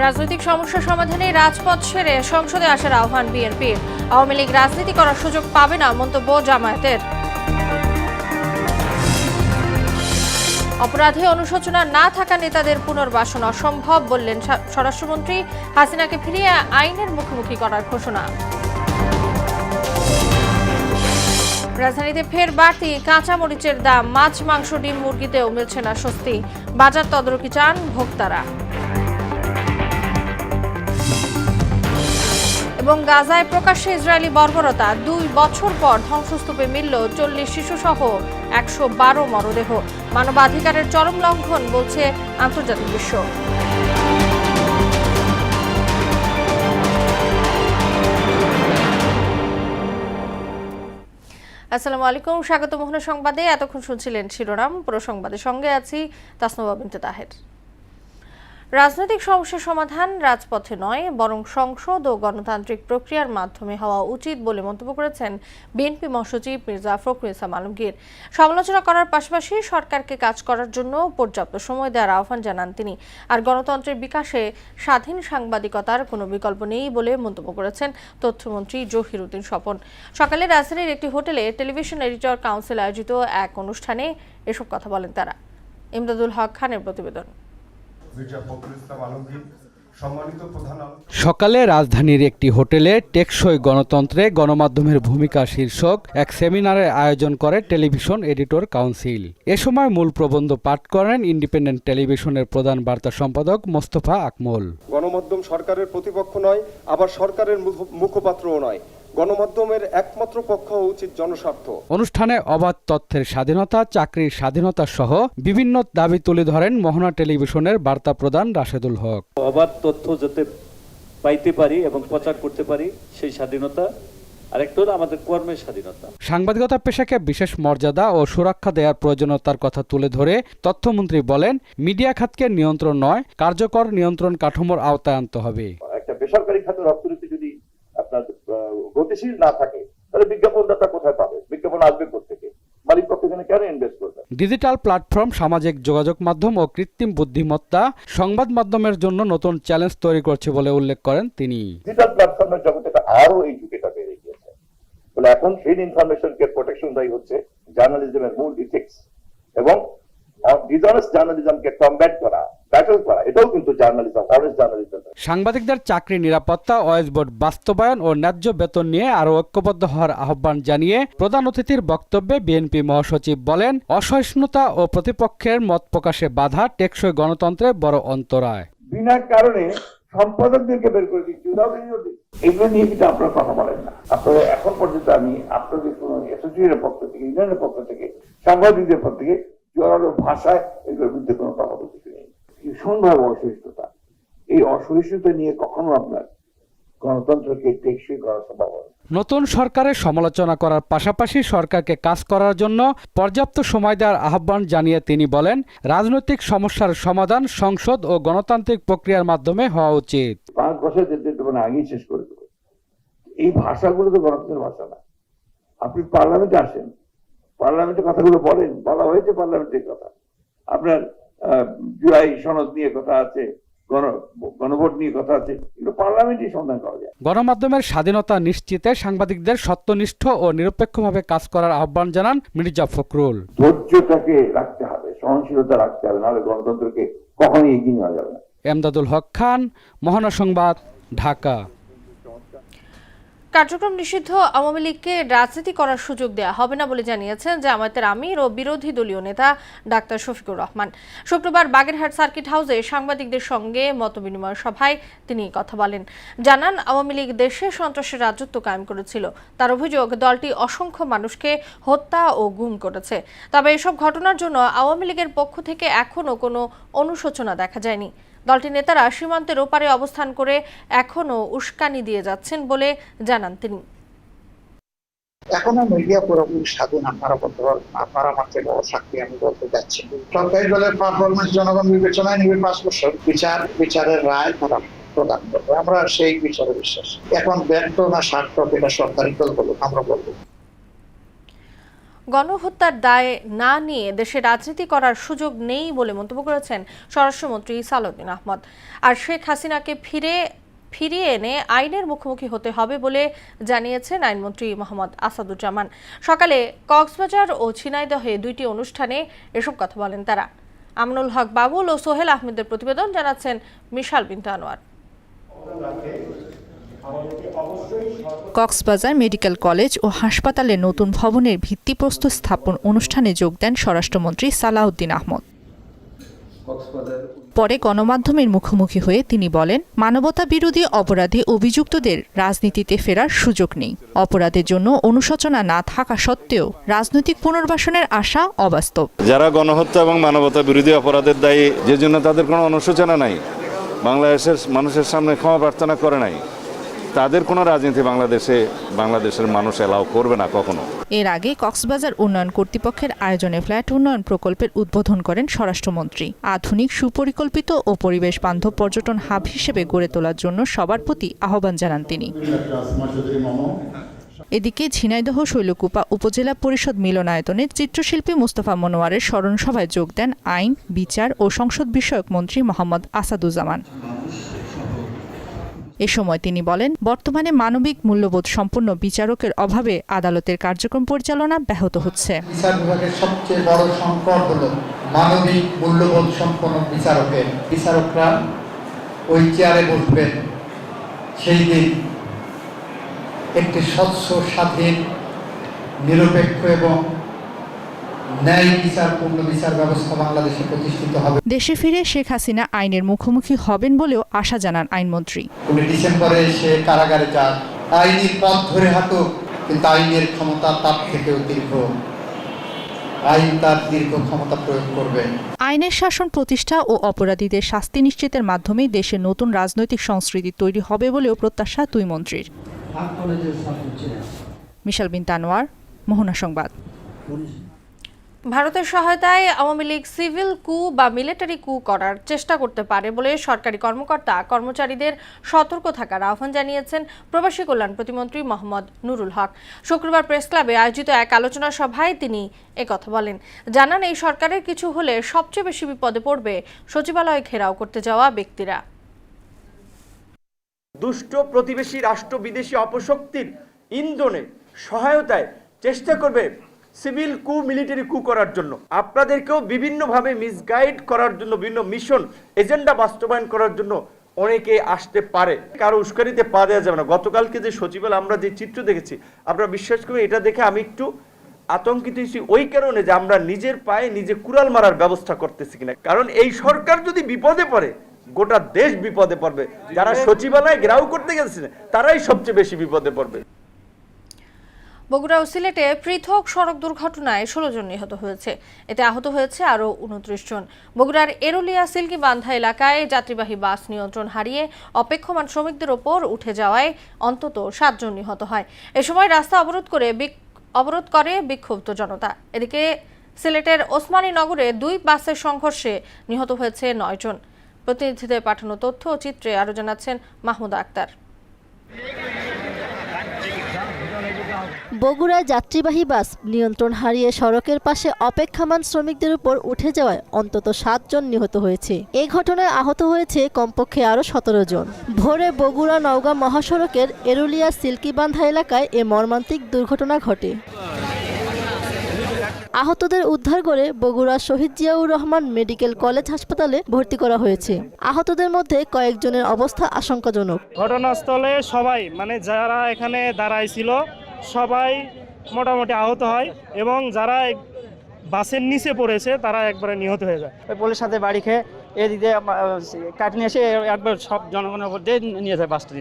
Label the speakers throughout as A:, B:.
A: রাজনৈতিক সমস্যা সমাধানে রাজপথ ছেড়ে সংসদে আসার আহ্বান বিএনপির। আওয়ামী লীগ রাজনীতি করার সুযোগ পাবে না মন্তব্য জামায়াতের। অপরাধে অনুশোচনা না থাকা নেতাদের পুনর্বাসন অসম্ভব বললেন স্বরাষ্ট্রমন্ত্রী। হাসিনাকে ফিরিয়ে আইনের মুখোমুখি করার ঘোষণা। রাজধানীতে ফের বাড়তি কাঁচা মরিচের দাম। মাছ, মাংস, ডিম, মুরগিতেও মিলছে না স্বস্তি। বাজার তদারকি চান ভোক্তারা। এবং গাজায় প্রকাশ্যে ইসরায়েলি বর্বরতা। 2 বছর পর ধ্বংসস্তূপে মিলল 40 শিশুসহ 112 মরদেহ। মানবাধিকারের চরম লঙ্ঘন বলছে আন্তর্জাতিক বিশ্ব। আসসালামু আলাইকুম, স্বাগত মোহনা সংবাদে। এতক্ষণ শুনছিলেন শিরোনাম, পুরো সংবাদের সঙ্গে আছি তাসনুবা বিনতে তাহের। রাজনৈতিক সমস্যা সমাধান রাজপথে নয়, বরং সংসদ ও গণতান্ত্রিক প্রক্রিয়ার মাধ্যমে হওয়া উচিত বলে মন্তব্য করেছেন বিএনপি মহাসচিব মির্জা ফখরুল ইসলাম আলমগীর। সমালোচনা করার পাশাপাশি সরকারকে কাজ করার জন্য পর্যাপ্ত সময় দেওয়ার আহ্বান জানান তিনি। আর গণতন্ত্রের বিকাশে স্বাধীন সাংবাদিকতার কোনো বিকল্প নেই বলে মন্তব্য করেছেন তথ্যমন্ত্রী জহিরুদ্দিন স্বপন। সকালে রাজধানীর একটি হোটেলে টেলিভিশন এডিটর কাউন্সিল আয়োজিত এক অনুষ্ঠানে এসব কথা বলেন তারা। ইমদাদুল হক খানের প্রতিবেদন।
B: সকালে রাজধানীর একটি হোটেলে টেকসই গণতন্ত্রে গণমাধ্যমের ভূমিকা শীর্ষক এক সেমিনারের আয়োজন করে টেলিভিশন এডিটর কাউন্সিল। এ সময় মূল প্রবন্ধ পাঠ করেন ইন্ডিপেন্ডেন্ট টেলিভিশনের প্রধান বার্তা সম্পাদক মোস্তফা আকমল।
C: গণমাধ্যম সরকারের প্রতিপক্ষ নয়, আবার সরকারের মুখপাত্রও নয়। গণমাধ্যমের একমাত্র পক্ষ উচিত জনস্বার্থ।
B: অনুষ্ঠানে অবাধ তথ্যের স্বাধীনতা, চাকরির স্বাধীনতা সহ বিভিন্ন দাবি তুলে ধরেন মোহনা টেলিভিশনের বার্তা প্রধান রাশেদুল হক।
D: অবাধ তথ্য যাতে পাইতে পারি এবং প্রচার করতে পারি সেই স্বাধীনতা, আরেকটা হলো আমাদের কর্মের স্বাধীনতা।
B: সাংবাদিকতা পেশাকে বিশেষ মর্যাদা ও সুরক্ষা দেওয়ার প্রয়োজনীয়তার কথা তুলে ধরে তথ্যমন্ত্রী বলেন, মিডিয়া খাতকে নিয়ন্ত্রণ নয়, কার্যকর নিয়ন্ত্রণ কাঠামোর আওতায় আনতে হবে।
E: একটা বেসরকারি খাতের অর্থনীতি যদি আপনার গতিশীল না থাকে, তাহলে বিজ্ঞাপনদাতা কোথায় পাবে? বিজ্ঞাপন আসবে কোথেকে? মালিক পক্ষ এখানে কেন ইনভেস্ট করবে?
B: ডিজিটাল প্ল্যাটফর্ম, সামাজিক যোগাযোগ মাধ্যম ও কৃত্রিম বুদ্ধিমত্তা সংবাদ মাধ্যমের জন্য নতুন চ্যালেঞ্জ তৈরি করছে বলে উল্লেখ করেন তিনি।
E: ডিজিটাল প্ল্যাটফর্মের জগতে আরো এই ঝুঁকিটা বেড়ে গিয়েছে। বলে এখন ফ্রি ইনফরমেশনকে প্রোটেকশন দেয় হচ্ছে জার্নালিজমের মূল ইথিক্স, এবং ডিসঅনেস্ট জার্নালিজমকে কমব্যাট করা, ব্যাটল করা, এটাও কিন্তু জার্নালিজম, অনেস্ট জার্নালিজম।
B: সাংবাদিকদের চাকরি নিরাপত্তা, ওয়েজ বোর্ড বাস্তবায়ন ও ন্যায্য বেতন নিয়ে আরো ঐক্যবদ্ধ হওয়ার আহ্বান জানিয়ে প্রধান অতিথির বক্তব্যে বিএনপি মহাসচিব বলেন, অসহিষ্ণুতা ও প্রতিপক্ষের মত প্রকাশে বাধা টেকসই গণতন্ত্রে বড় অন্তরায়।
E: বিনা কারণে সম্পাদকদেরকে বের করে দিচ্ছি, এগুলো নিয়ে কিন্তু আপনারা কথা বলেন না। আপনারা এখন পর্যন্ত আমি আপনাদের কোন অ্যাসোসিয়েশনের পক্ষ থেকে, ইউনিয়নের পক্ষ থেকে, সাংবাদিকদের পক্ষ থেকে জোরালো ভাষায় এগুলোর বিরুদ্ধে কোনো কথা বলতে নেই। ভীষণভাবে অসহিষ্ণুতা, এই অসহিষ্ণুতা নিয়ে কখনো আপনার গণতন্ত্রকে টেকসই করা সম্ভব হয়।
B: নতুন সরকারের সমালোচনা করার পাশাপাশি সরকারকে কাজ করার জন্য পর্যাপ্ত সময় দেওয়ার আহ্বান জানিয়ে তিনি বলেন, রাজনৈতিক সমস্যার সমাধান সংসদ ও গণতান্ত্রিক প্রক্রিয়ার মাধ্যমে হওয়া উচিত।
E: 5 বছর যেতে মানে আগেই শেষ করে দেবো। এই ভাষাগুলো তো গণতন্ত্রের ভাষা না। আপনি পার্লামেন্টে আসেন, পার্লামেন্টে কথাগুলো বলেন, বলা হয়েছে পার্লামেন্টের কথা। আপনার জুলাই সনদ নিয়ে কথা আছে, গণভোট নিয়ে কথা আছে, কিন্তু পার্লামেন্টই সমাধান করা যায়।
B: গণমাধ্যমের স্বাধীনতা নিশ্চিতে সাংবাদিকদের সত্যনিষ্ঠ ও নিরপেক্ষভাবে কাজ করার আহ্বান জানান মির্জা ফখরুল।
E: ধৈর্যটাকে রাখতে হবে, সহনশীলতা রাখতে হবে, নাহলে গণতন্ত্রকে কখনই এগিয়ে নেওয়া যাবে না।
B: ইমদাদুল হক খান, মোহনা সংবাদ, ঢাকা।
A: কার্যক্রম নিষিদ্ধ আওয়ামী লীগকে রাজনীতি করার সুযোগ দেওয়া হবে না বলে জানিয়েছেন জামায়াতের আমির ও বিরোধী দলীয় নেতা ডাক্তার শফিকুর রহমান। শুক্রবার বাগেরহাট সার্কিট হাউসে সাংবাদিকদের সঙ্গে মতবিনিময় সভায় তিনি কথা বলেন। জানান, আওয়ামী লীগ দেশে সন্ত্রাসের রাজত্ব কায়েম করেছিল। তার অভিযোগ, দলটি অসংখ্য মানুষকে হত্যা ও গুম করেছে। তবে এসব ঘটনার জন্য আওয়ামী লীগের পক্ষ থেকে এখনও কোনো অনুশোচনা দেখা যায়নি। দলটির নেতারা সীমান্তের ওপারে অবস্থান করে এখনো উস্কানি দিয়ে যাচ্ছেন বলে জানান তিনি।
F: এখনো মিডিয়া পুরোপুরি স্বাধীন, আপনারা মাত্র বড় সাক্ষী আমি বলতে যাচ্ছি। সরকারি দলের পারফরমেন্স জনগণ বিবেচনায় নিবে 5 বছর, বিচারের রায় তারা প্রদান করবে। আমরা সেই বিচারে বিশ্বাস। এখন ব্যর্থ না সার্থক এটা সরকারি দল বলুক, আমরা বলবো।
A: গণহত্যার দায় না নিয়ে দেশে রাজনীতি করার সুযোগ নেই বলে মন্তব্য করেছেন স্বরাষ্ট্রমন্ত্রী সালাউদ্দিন আহমদ। আর শেখ হাসিনাকে ফিরিয়ে এনে আইনের মুখোমুখি হতে হবে বলে জানিয়েছেন আইনমন্ত্রী মোহাম্মদ আসাদুজ্জামান। সকালে কক্সবাজার ও ঝিনাইদহে 2টি অনুষ্ঠানে এসব কথা বলেন তারা। আমনুল হক বাবুল ও সোহেল আহমেদের প্রতিবেদন, জানাচ্ছেন মিশাল বিনতে আনোয়ার।
G: কক্সবাজার মেডিকেল কলেজ ও হাসপাতালে নতুন ভবনের ভিত্তিপ্রস্তর স্থাপন অনুষ্ঠানে যোগ দেন স্বরাষ্ট্রমন্ত্রী সালাউদ্দিন আহমদ। পরে গণমাধ্যমের মুখোমুখি হয়ে তিনি বলেন, মানবতা বিরোধী অপরাধে অভিযুক্তদের রাজনীতিতে ফেরার সুযোগ নেই। অপরাধের জন্য অনুশোচনা না থাকা সত্ত্বেও রাজনৈতিক পুনর্বাসনের আশা অবাস্তব।
H: যারা গণহত্যা এবং মানবতা বিরোধী অপরাধের দায়ী, যে জন্য তাদের কোনো অনুশোচনা নাই, বাংলাদেশের মানুষের সামনে ক্ষমা প্রার্থনা করে নাই, তাদের কোনো রাজনীতি বাংলাদেশের মানুষ এলাও করবে না কখনো।
G: এর আগে কক্সবাজার উন্নয়ন কর্তৃপক্ষের আয়োজনে ফ্ল্যাট উন্নয়ন প্রকল্পের উদ্বোধন করেন স্বরাষ্ট্রমন্ত্রী। আধুনিক, সুপরিকল্পিত ও পরিবেশ বান্ধব পর্যটন হাব হিসেবে গড়ে তোলার জন্য সবার প্রতি আহ্বান জানান তিনি। এদিকে ঝিনাইদহ শৈলকুপা উপজেলা পরিষদ মিলনায়তনে চিত্রশিল্পী মুস্তফা মনোয়ারের স্মরণ সভায় যোগ দেন আইন, বিচার ও সংসদ বিষয়ক মন্ত্রী মোহাম্মদ আসাদুজ্জামান। এ সময় তিনি বলেন, বর্তমানে মানবিক মূল্যবোধ সম্পন্ন বিচারকের অভাবে আদালতের কার্যক্রম পরিচালনা ব্যাহত হচ্ছে।
I: বিচার বিভাগের সবচেয়ে বড় সংকট হলো মানবিক মূল্যবোধ সম্পন্ন বিচারকরা ওই চেয়ারে বসবেন সেই দিন একটি স্বচ্ছ, স্বাধীন, নিরপেক্ষ এবং ন্যায় বিচারপূর্ণ বিচার ব্যবস্থা বাংলাদেশে প্রতিষ্ঠিত হবে।
G: দেশে ফিরে শেখ হাসিনা আইনের মুখোমুখি হবেন বলেও আশা জানান আইনমন্ত্রী।
I: ডিসেম্বরে সে কারাগারে যাক, আইনি পথ ধরে হাঁটুক, কিন্তু আইনের ক্ষমতা তার থেকেও দীর্ঘ। আইন তার দীর্ঘ ক্ষমতা প্রয়োগ করবে।
G: আইনের শাসন প্রতিষ্ঠা ও অপরাধীদের শাস্তি নিশ্চিতের মাধ্যমে দেশে নতুন রাজনৈতিক সংস্কৃতি তৈরি হবে বলেও প্রত্যাশা দুই মন্ত্রীর। মিশাল বিনতে আনোয়ার, মোহনা সংবাদ।
A: ভারতের সহায়তায় আওয়ামী লীগ সিভিল কু বা মিলিটারি কু করার চেষ্টা করতে পারে বলে সরকারি কর্মকর্তা কর্মচারীদের সতর্ক থাকার আহ্বান জানিয়েছেন প্রবাসী কল্যাণ প্রতিমন্ত্রী মোহাম্মদ নুরুল হক। শুক্রবার প্রেস ক্লাবে আয়োজিত এক আলোচনা সভায় তিনি একথা বলেন। জানান, এই সরকারের কিছু হলে সবচেয়ে বেশি বিপদে পড়বে সচিবালয় ঘেরাও করতে যাওয়া ব্যক্তিরা।
J: দুষ্ট প্রতিবেশী রাষ্ট্র বিদেশি অপশক্তির ইন্ধনে সহায়তায় চেষ্টা করবে সিভিল কু, মিলিটারি কু করার জন্য। আপনাদেরকেও বিভিন্নভাবে মিসগাইড করার জন্য, বিভিন্ন মিশন এজেন্ডা বাস্তবায়ন করার জন্য অনেকে আসতে পারে। কারো উস্কানিতে পা দেওয়া যাবে না। গতকালকে যে সচিবালয় আমরা যে চিত্র দেখেছি, আপনারা বিশ্বাস করবেন, এটা দেখে আমি একটু আতঙ্কিত হয়েছি ওই কারণে যে আমরা নিজের পায়ে নিজে কুড়াল মারার ব্যবস্থা করতেছি কিনা। কারণ এই সরকার যদি বিপদে পড়ে, গোটা দেশ বিপদে পড়বে। যারা সচিবালয় ঘেরাও করতে গেছে তারাই সবচেয়ে বেশি বিপদে পড়বে।
A: বগুড়া ও সিলেটে পৃথক সড়ক দুর্ঘটনায় 16 জন নিহত হয়েছে। এতে আহত হয়েছে আরও 29 জন। বগুড়ার এরুলিয়া সিল্কি বান্ধা এলাকায় যাত্রীবাহী বাস নিয়ন্ত্রণ হারিয়ে অপেক্ষমান শ্রমিকদের ওপর উঠে যাওয়ায় অন্তত 7 জন নিহত হয়। এ সময় রাস্তা অবরোধ করে বিক্ষুব্ধ জনতা। এদিকে সিলেটের ওসমানী নগরে 2 বাসের সংঘর্ষে নিহত হয়েছে 9 জন। প্রতিনিধিদের পাঠানো তথ্য ও চিত্রে আরও জানাচ্ছেন মাহমুদা আক্তার।
K: বগুড়ায় যাত্রীবাহী বাস নিয়ন্ত্রণ হারিয়ে সড়কের পাশে অপেক্ষমান শ্রমিকদের উপর উঠে যাওয়ায় অন্তত 7 জন নিহত হয়েছে। এই ঘটনায় আহত হয়েছে কমপক্ষে আরও 17 জন। ভোরে বগুড়া নওগাঁ মহাসড়কের এরুলিয়া সিল্কিবান্ধা এলাকায় এ মর্মান্তিক দুর্ঘটনা ঘটে। আহতদের উদ্ধার করে বগুড়া শহীদ জিয়াউর রহমান মেডিকেল কলেজ হাসপাতালে ভর্তি করা হয়েছে। আহতদের মধ্যে কয়েকজনের অবস্থা আশঙ্কাজনক।
L: ঘটনাস্থলে সবাই, যারা এখানে দাঁড়াইছিল সবাই মোটামুটি আহত হয় এবং যারা বাসের নিচে পড়েছে তারা একবারে নিহত হয়ে যায়।
M: পুলিশের সাথে বাড়ি খেয়ে এদিকে কাটি নিয়ে এসে একবার সব জনগণের উপর দিয়ে নিয়ে যায়, বাসটা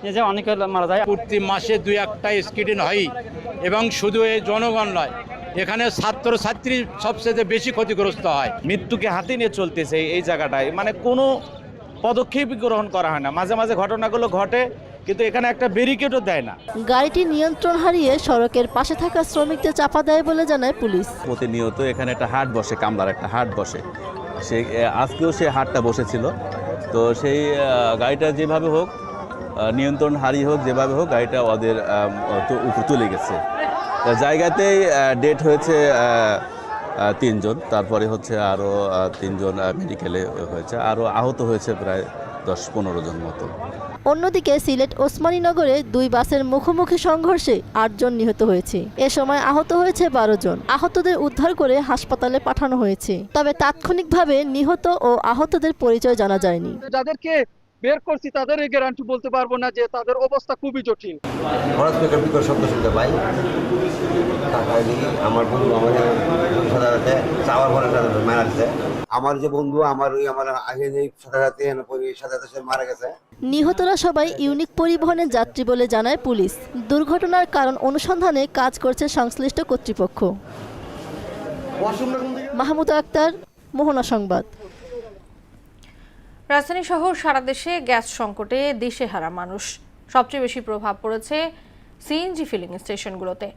M: নিয়ে যায় অনেকে মারা যায়।
N: প্রতি মাসে 2-1টা স্কিডিং হয় এবং শুধু এই জনগণ নয়, এখানে ছাত্রছাত্রী সবচেয়ে বেশি ক্ষতিগ্রস্ত হয়।
O: মৃত্যুকে হাতে নিয়ে চলতেছে এই জায়গাটায়, কোনো পদক্ষেপ গ্রহণ করা হয় না। মাঝে মাঝে ঘটনাগুলো ঘটে, কিন্তু এখানে একটা ব্যারিকেডও দেয় না।
K: গাড়িটি নিয়ন্ত্রণ হারিয়ে সড়কের পাশে থাকা শ্রমিকদের চাপা দেয় বলে জানায় পুলিশ।
P: প্রতিনিয়ত এখানে একটা হাট বসে, কামলার একটা হাট বসে, আজকেও সেই হাটটা বসেছিল। তো সেই গাড়িটা যেভাবে হোক, নিয়ন্ত্রণ হারিয়ে হোক, যেভাবে হোক, গাড়িটা ওদের উপর তুলে গেছে। জায়গাতেই ডেট হয়েছে 3 জন, তারপরে হচ্ছে আরও 3 জন মেডিকেলে হয়েছে, আরও আহত হয়েছে প্রায় 10-15 জন মতো।
K: অন্যদিকে সিলেট ওসমানীনগরে 2 বাসের মুখোমুখি সংঘর্ষে 8 জন নিহত হয়েছে। এ সময় আহত হয়েছে 12 জন। আহতদের উদ্ধার করে হাসপাতালে পাঠানো হয়েছে। তবে তাৎক্ষণিকভাবে নিহত ও আহতদের পরিচয় জানা যায়নি।
Q: যাদেরকে বের করছি তাদের গ্যারান্টি বলতে পারবো না যে তাদের অবস্থা খুবই জটিল।
R: হঠাৎ করে বিকট শব্দ শুনতে পাই, আমার বন্ধু আমাদের সাথে চাওয়ার পরে মারা গেছে। আমার যে বন্ধু আমার আগে সাথে সে মারা গেছে।
K: নিহতরা সবাই ইউনিক পরিবহনের যাত্রী বলে জানায় পুলিশ। দুর্ঘটনার কারণ অনুসন্ধানে কাজ করছে সংশ্লিষ্ট কর্তৃপক্ষ। মাহমুদা আক্তার, মোহনা সংবাদ।
A: রাজধানী সহ সারা দেশে গ্যাস সংকটে দিশেহারা মানুষ। সবচেয়ে বেশি প্রভাব পড়েছে সিএনজি ফিলিং স্টেশনগুলোতে।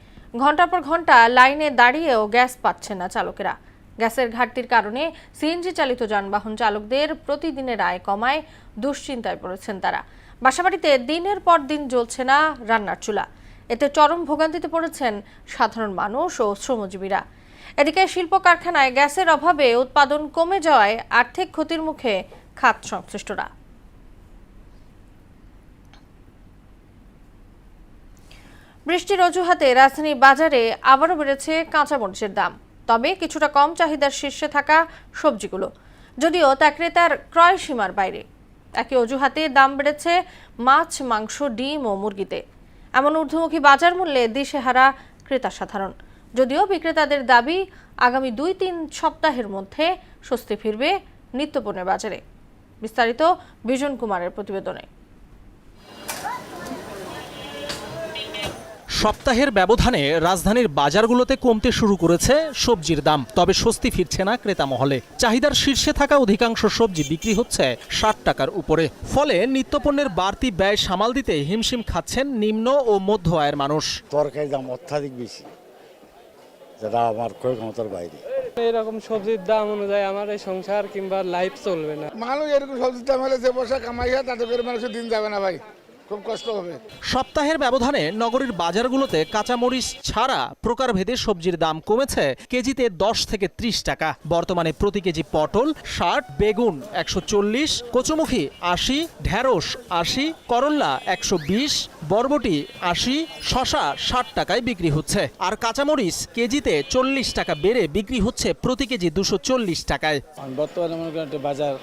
A: ঘন্টার পর ঘন্টা লাইনে দাঁড়িয়েও গ্যাস পাচ্ছেন না চালকেরা। গ্যাসের ঘাটতির কারণে সিএনজি চালিত যানবাহন চালকদের প্রতিদিনের আয় কমায় দুশ্চিন্তায় পড়েছেন তারা। বাসাবাড়িতে দিনের পর দিন জ্বলছে না রান্নার চুলা। এতে চরম ভোগান্তিতে পড়েছেন সাধারণ মানুষ ও শ্রমজীবীরা। এদিকে শিল্প কারখানায় গ্যাসের অভাবে উৎপাদন কমে যাওয়ায় আর্থিক ক্ষতির মুখে খাত সংশ্লিষ্টরা। বৃষ্টির অজুহাতে রাজধানীর বাজারে আবারও বেড়েছে কাঁচামরিচের দাম। তবে কিছুটা কম চাহিদার শীর্ষে থাকা সবজিগুলো, যদিও তা ক্রেতার ক্রয় সীমার বাইরে। একই অজুহাতে দাম বেড়েছে মাছ, মাংস, ডিম ও মুরগিতে। এমন ঊর্ধ্বমুখী বাজার মূল্যে দিশেহারা ক্রেতা সাধারণ। যদিও বিক্রেতাদের দাবি আগামী 2-3 সপ্তাহের মধ্যে স্বস্তি ফিরবে নিত্যপণ্যের বাজারে। বিস্তারিত বিজন কুমারের প্রতিবেদনে।
S: সপ্তাহের ব্যবধানে রাজধানীর বাজারগুলোতে কমতে শুরু করেছে সবজির দাম। তবে স্বস্তি ফিরছে না ক্রেতা মহলে। চাহিদার শীর্ষে থাকা অধিকাংশ সবজি বিক্রি হচ্ছে 60 টাকার উপরে। ফলে নিত্যপণ্যের বাড়তি ব্যয় সামাল দিতে হিমশিম খাচ্ছেন নিম্ন ও মধ্য আয়ের মানুষ।
T: তরকারির দাম অত্যাধিক বেশি, যেটা আমার ক্রয় ক্ষমতার বাইরে।
U: এরকম সবজির দাম অনুযায়ী আমার এই সংসার কিংবা লাইফ চলবে না।
V: মানুষ এরকম সবজির দাম হলে যে বসা কামাইয়া তাতে করে মানুষের দিন যাবে না ভাই, খুব কষ্ট হবে।
S: সপ্তাহের ব্যবধানে নগরীর বাজারগুলোতে কাঁচামরিচ ছাড়া প্রকারভেদে সবজির দাম কমেছে কেজিতে 10 থেকে 30 টাকা। বর্তমানে প্রতি কেজি পটল 60, বেগুন 140, কচুমুখী 80, ঢেঁড়স 80, করল্লা 120, বরবটি 80, শশা 60 টাকায় বিক্রি হচ্ছে। আর কাঁচামরিচ কেজিতে 40 টাকা বেড়ে বিক্রি হচ্ছে প্রতি কেজি 240 টাকায়।
T: বর্তমানে মনে করেন বাজার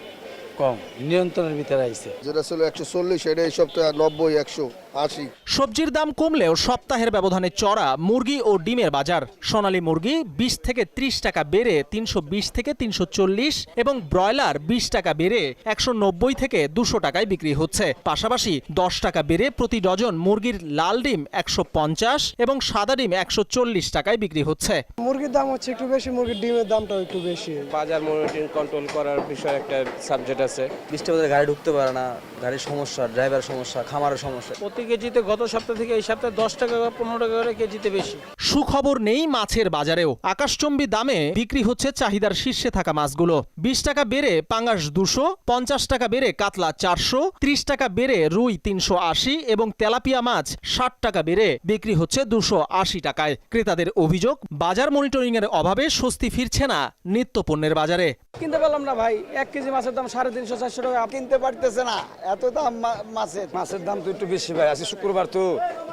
T: কম, নিয়ন্ত্রণের ভিতরে আইছে।
V: যেটা ছিল 140 সেটা এই সপ্তাহে 90, 180।
S: সবজির দাম কমলেও সপ্তাহের ব্যবধানে চড়া মুরগি ও ডিমের বাজার। সোনালী মুরগি 20 থেকে 30 টাকা বেড়ে 320 থেকে 340 এবং ব্রয়লার 20 টাকা বেড়ে 190 থেকে 200 টাকায় বিক্রি হচ্ছে। পাশাপাশি 10 টাকা বেড়ে প্রতি ডজন মুরগির লাল ডিম 150 এবং সাদা ডিম 140 টাকায় বিক্রি হচ্ছে।
V: মুরগির দাম হচ্ছে একটু বেশি, মুরগির ডিমের দামটাও একটু বেশি।
W: বাজার মনিটরিং কন্ট্রোল করার বিষয় একটা সাবজেক্ট আছে।
X: বৃষ্টির মধ্যে গাড়ি ঢুকতে পারে না, গাড়ির সমস্যা, ড্রাইভার সমস্যা, খামারের সমস্যা।
U: প্রতি কেজিতে গত সপ্তাহ থেকে এই সপ্তাহে 10 টাকা 15 টাকা করে কেজিতে বেশি।
S: সুখবর নেই মাছের বাজারেও। আকাশচম্বী দামে বিক্রি হচ্ছে চাহিদার শীর্ষে থাকা মাছগুলো। 20 টাকা বেড়ে পাঙ্গাস 200, 50 টাকা বেড়ে কাতলা 400, 30 টাকা বেড়ে রুই 380 এবং তেলাপিয়া মাছ 60 টাকা বেড়ে বিক্রি হচ্ছে 280 টাকায়। ক্রেতাদের অভিযোগ, বাজার মনিটরিং এর অভাবে স্বস্তি ফিরছে না নিত্যপণ্যের বাজারে।
V: কিনতে পারলাম না ভাই, 1 কেজি মাছের দাম 350-400 টাকা। কিনতে পারতেছে না, এত দাম মাছের দাম তো একটু বেশি ভাই। আজকে শুক্রবার তো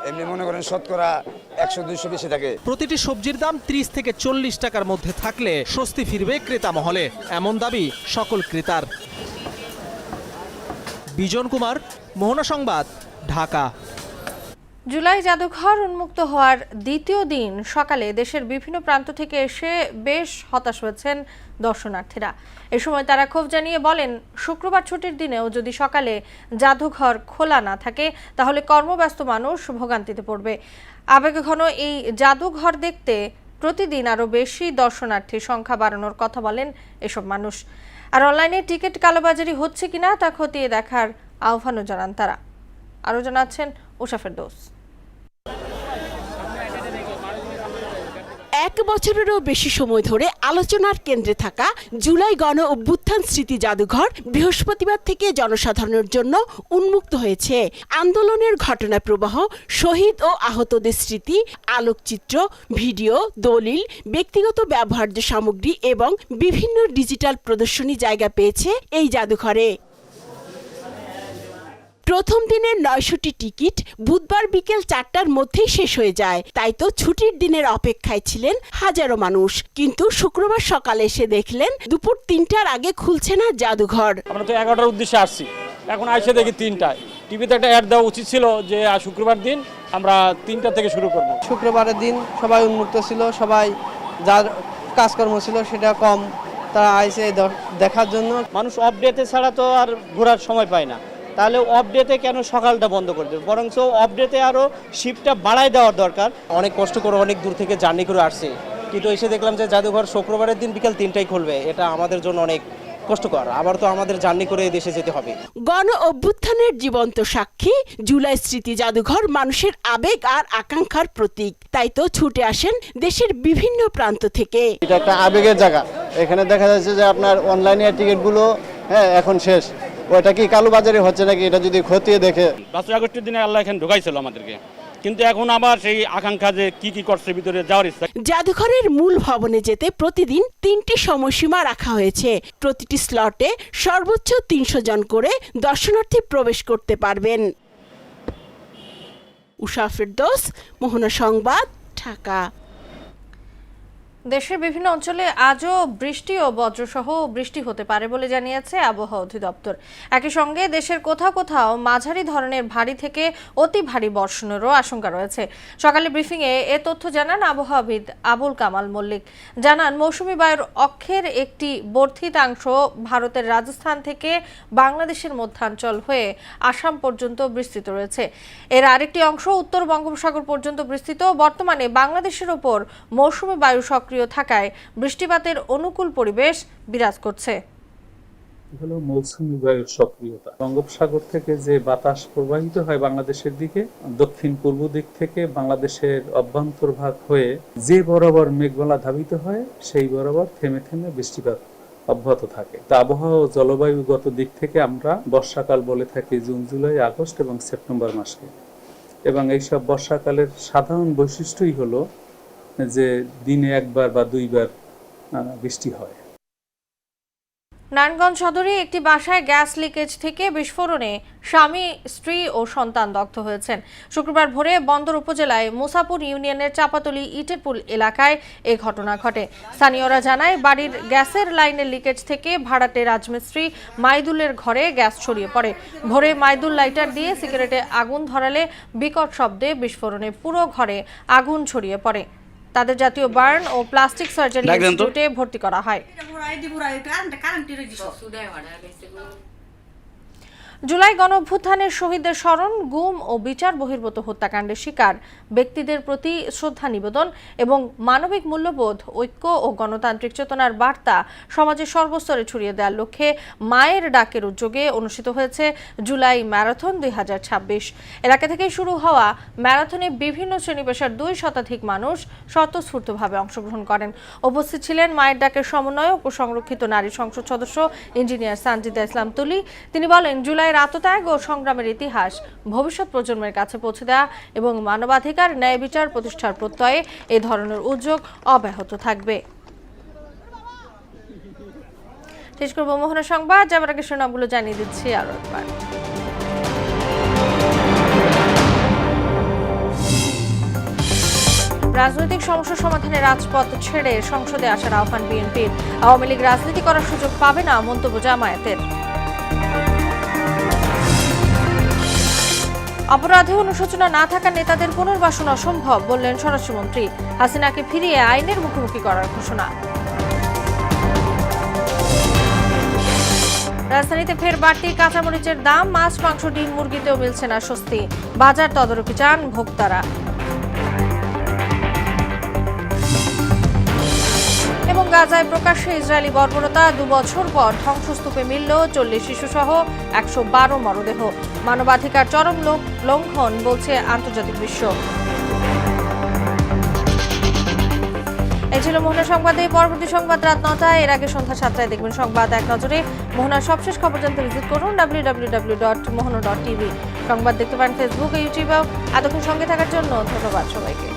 V: এমনি মনে করেন শতকরা 100-200 বেশি থাকে।
S: প্রতিটি সবজির দাম 30 থেকে 40 টাকার মধ্যে থাকলে স্বস্তি ফিরবে ক্রেতা মহলে, এমন দাবি সকল ক্রেতার। বিজন কুমার, মোহনা সংবাদ, ঢাকা।
A: জুলাই জাদুঘর উন্মুক্ত হওয়ার দ্বিতীয় দিন সকালে দেশের বিভিন্ন প্রান্ত থেকে এসে বেশ হতাশ হয়েছেন দর্শনার্থীরা। এ সময় তারা ক্ষোভ জানিয়ে বলেন, শুক্রবার ছুটির দিনেও যদি সকালে জাদুঘর খোলা না থাকে তাহলে কর্মব্যস্ত মানুষ ভোগান্তিতে পড়বে। আবেগঘন এই জাদুঘর দেখতে প্রতিদিন আরও বেশি দর্শনার্থীর সংখ্যা বাড়ানোর কথা বলেন এসব মানুষ। আর অনলাইনে টিকিট কালোবাজারি হচ্ছে কিনা তা খতিয়ে দেখার আহ্বানও জানান তারা। আরও জানাচ্ছেন উষা ফেরদৌস।
B: 1 বছরেরও বেশি সময় ধরে আলোচনার কেন্দ্রে থাকা জুলাই গণ অভ্যুত্থান স্মৃতি জাদুঘর বৃহস্পতিবার থেকে জনসাধারণের জন্য উন্মুক্ত হয়েছে। আন্দোলনের ঘটনা প্রবাহ, শহীদ ও আহতদের স্মৃতি, আলোকচিত্র, ভিডিও, দলিল, ব্যক্তিগত ব্যবহার্য সামগ্রী এবং বিভিন্ন ডিজিটাল প্রদর্শনী জায়গা পেয়েছে এই জাদুঘরে। প্রথম দিনের 900টি টিকিট বুধবার বিকেল 4টার মধ্যেই শেষ হয়ে যায়। তাই তো ছুটির দিনের অপেক্ষায় ছিলেন হাজারো মানুষ। কিন্তু শুক্রবার সকালে এসে দেখলেন দুপুর 3টার আগে খুলছে না জাদুঘর।
C: আমরা তো 11টার উদ্দেশ্যে আসছি, এখন আইসে দেখি 3টায়। টিভিতে একটা অ্যাড দেওয়া উচিত ছিল যে শুক্রবার দিন আমরা 3টা থেকে শুরু করব।
U: শুক্রবারের দিন সবাই উন্মুক্ত ছিল, সবাই যার কাজকর্ম ছিল সেটা কম, তারা আইসে দেখার জন্য।
M: মানুষ অফ ডেতে ছাড়া তো আর ঘোরার সময় পায় না, তাহলে অফ ডেতে কেন সকালটা বন্ধ করে দেবে, বরং অফ ডেতে আরও শিফটটা বাড়ায় দেওয়ার দরকার।
X: অনেক কষ্ট করে অনেক দূর থেকে জার্নি করে আসছি, কিন্তু এসে দেখলাম যে জাদুঘর শুক্রবারের দিন বিকাল 3টায় খুলবে। এটা আমাদের জন্য অনেক কষ্টকর, আবার তো আমাদের জার্নি করে দেশে যেতে হবে।
B: গণ অভ্যুত্থানের জীবন্ত সাক্ষী জুলাই স্মৃতি জাদুঘর মানুষের আবেগ আর আকাঙ্ক্ষার প্রতীক। তাই তো ছুটে আসেন দেশের বিভিন্ন প্রান্ত থেকে।
M: এটা একটা আবেগের জায়গা। এখানে দেখা যাচ্ছে যে আপনার অনলাইনে টিকিটগুলো এখন শেষ। ওটা কি কালোবাজারি হচ্ছে নাকি এটা যদি খতিয়ে দেখে।
C: 5 আগস্টের দিনে আল্লাহ এখানে ঢোকাইছিল আমাদেরকে, কিন্তু এখন আবার সেই আকাঙ্ক্ষা যে কি করছে ভিতরে যাওয়ার ইচ্ছা।
B: জাদুঘরের মূল ভবনে যেতে প্রতিদিন 3টি সময়সীমা রাখা হয়েছে। প্রতিটি স্লটে সর্বোচ্চ 300 জন করে দর্শনার্থী প্রবেশ করতে পারবেন। উষা ফেরদৌস, মোহনা সংবাদ, ঢাকা।
A: দেশের বিভিন্ন অঞ্চলে আজও বৃষ্টি ও বজ্রসহ বৃষ্টি হতে পারে বলে জানিয়েছে আবহাওয়া অধিদপ্তর। একই সঙ্গে দেশের কোথাও কোথাও মাঝারি ধরনের ভারী থেকে অতি ভারী বর্ষণেরও আশঙ্কা রয়েছে। সকালে ব্রিফিংয়ে এ তথ্য জানান আবহাওয়াবিদ আবুল কামাল মল্লিক। জানান, মৌসুমী বায়ুর অক্ষের একটি বর্ধিতাংশ ভারতের রাজস্থান থেকে বাংলাদেশের মধ্যাঞ্চল হয়ে আসাম পর্যন্ত বিস্তৃত রয়েছে। এর আরেকটি অংশ উত্তর বঙ্গোপসাগর পর্যন্ত বিস্তৃত। বর্তমানে বাংলাদেশের ওপর মৌসুমী বায়ু সক্রিয় থাকায় বৃষ্টিপাতের অনুকূল পরিবেশ বিরাজ করছে।
D: হলো মৌসুমী বায়ুর সক্রিয়তা। বঙ্গোপসাগর থেকে যে বাতাস প্রবাহিত হয় বাংলাদেশের দিকে, দক্ষিণ পূর্ব দিক থেকে বাংলাদেশের অভ্যন্তরভাগ হয়ে যে বরাবর মেঘমালা ধাবিত হয় সেই বরাবর থেমে থেমে বৃষ্টিপাত অব্যাহত থাকে। তা আবহাওয়া ও জলবায়ুগত দিক থেকে আমরা বর্ষাকাল বলে থাকি জুন, জুলাই, আগস্ট এবং সেপ্টেম্বর মাসকে। এবং এইসব বর্ষাকালের সাধারণ বৈশিষ্ট্যই হলো যে দিনে একবার বা দুইবার বৃষ্টি হয়।
A: নারায়ণগঞ্জ সদরে একটি বাসায় গ্যাস লিকেজ থেকে বিস্ফোরণে স্বামী, স্ত্রী ও সন্তান দগ্ধ হয়েছেন। শুক্রবার ভোরে বন্দর উপজেলায় মুসাপুর ইউনিয়নের চাপাতলি ইটেরপুল এলাকায় এ ঘটনা ঘটে। স্থানীয়রা জানায়, বাড়ির গ্যাসের লাইনের লিকেজ থেকে ভাড়াটে রাজমিস্ত্রি মাইদুলের ঘরে গ্যাস ছড়িয়ে পড়ে। ভোরে মাইদুল লাইটার দিয়ে সিগারেটে আগুন ধরালে বিকট শব্দে বিস্ফোরণে পুরো ঘরে আগুন ছড়িয়ে পড়ে। তাদের জাতীয় বার্ন ও প্লাস্টিক সার্জারি ইনস্টিটিউটে ভর্তি করা হয়। জুলাই গণঅভ্যুত্থানের শহীদদের স্মরণ, গুম ও বিচার বহির্ভূত হত্যাকাণ্ডের শিকার ব্যক্তিদের প্রতি শ্রদ্ধা নিবেদন এবং মানবিক মূল্যবোধ, ঐক্য ও গণতান্ত্রিক চেতনার বার্তা সমাজের সর্বস্তরে ছড়িয়ে দেওয়ার লক্ষ্যে মায়ের ডাকের উদ্যোগে অনুষ্ঠিত হয়েছে জুলাই ম্যারাথন 2026। এলাকা থেকে শুরু হওয়া ম্যারাথনে বিভিন্ন শ্রেণী পেশার 2 শতাধিক মানুষ স্বতঃস্ফূর্তভাবে অংশগ্রহণ করেন। উপস্থিত ছিলেন মায়ের ডাকের সমন্বয়ক ও সংরক্ষিত নারী সংসদ সদস্য ইঞ্জিনিয়ার সানজিদা ইসলাম তুলি। তিনি বলেন, জুলাই আত্মত্যাগ ও সংগ্রামের ইতিহাস ভবিষ্যৎ প্রজন্মের কাছে পৌঁছে দেওয়া এবং মানবাধিকার, ন্যায় বিচার প্রতিষ্ঠার প্রত্যয়ে এই ধরনের উদ্যোগ অব্যাহত থাকবে। শেষ করব মোহনা সংবাদ, যাবার আগে শিরোনামগুলো জানিয়ে দিচ্ছি আরো একবার। রাজনৈতিক সমস্যা সমাধানে রাজপথ ছেড়ে সংসদে আসার আহ্বান বিএনপির। আওয়ামী লীগ রাজনীতি করার সুযোগ পাবে না, মন্তব্য জামায়াতের। অপরাধে অনুশোচনা না থাকা নেতাদের পুনর্বাসন অসম্ভব বললেন স্বরাষ্ট্রমন্ত্রী। হাসিনাকে ফিরিয়ে আইনের মুখোমুখি করার ঘোষণা। রাজধানীতে ফের বাড়তি কাঁচামরিচের দাম, মাছ, মাংস, ডিম, মুরগিতেও মিলছে না স্বস্তি। বাজার তদারকি চান ভোক্তারা। এবং গাজায় প্রকাশ্যে ইসরায়েলি বর্বরতা, 2 বছর পর ধ্বংসস্তূপে মিলল 40 শিশুসহ 112 মরদেহ। মানবাধিকার চরম লঙ্ঘন বলছে আন্তর্জাতিক বিশ্ব। এই ছিল মোহনা সংবাদে। পরবর্তী সংবাদ রাত 9টায়, এর আগে সন্ধ্যা 7টায় দেখবেন সংবাদ এক নজরে। মোহনার সবশেষ খবর জানতে ভিজিট করুন www.mohana.tv। সংবাদ দেখতে পারেন ফেসবুক ও ইউটিউবেও। এতক্ষণ সঙ্গে থাকার জন্য ধন্যবাদ সবাইকে।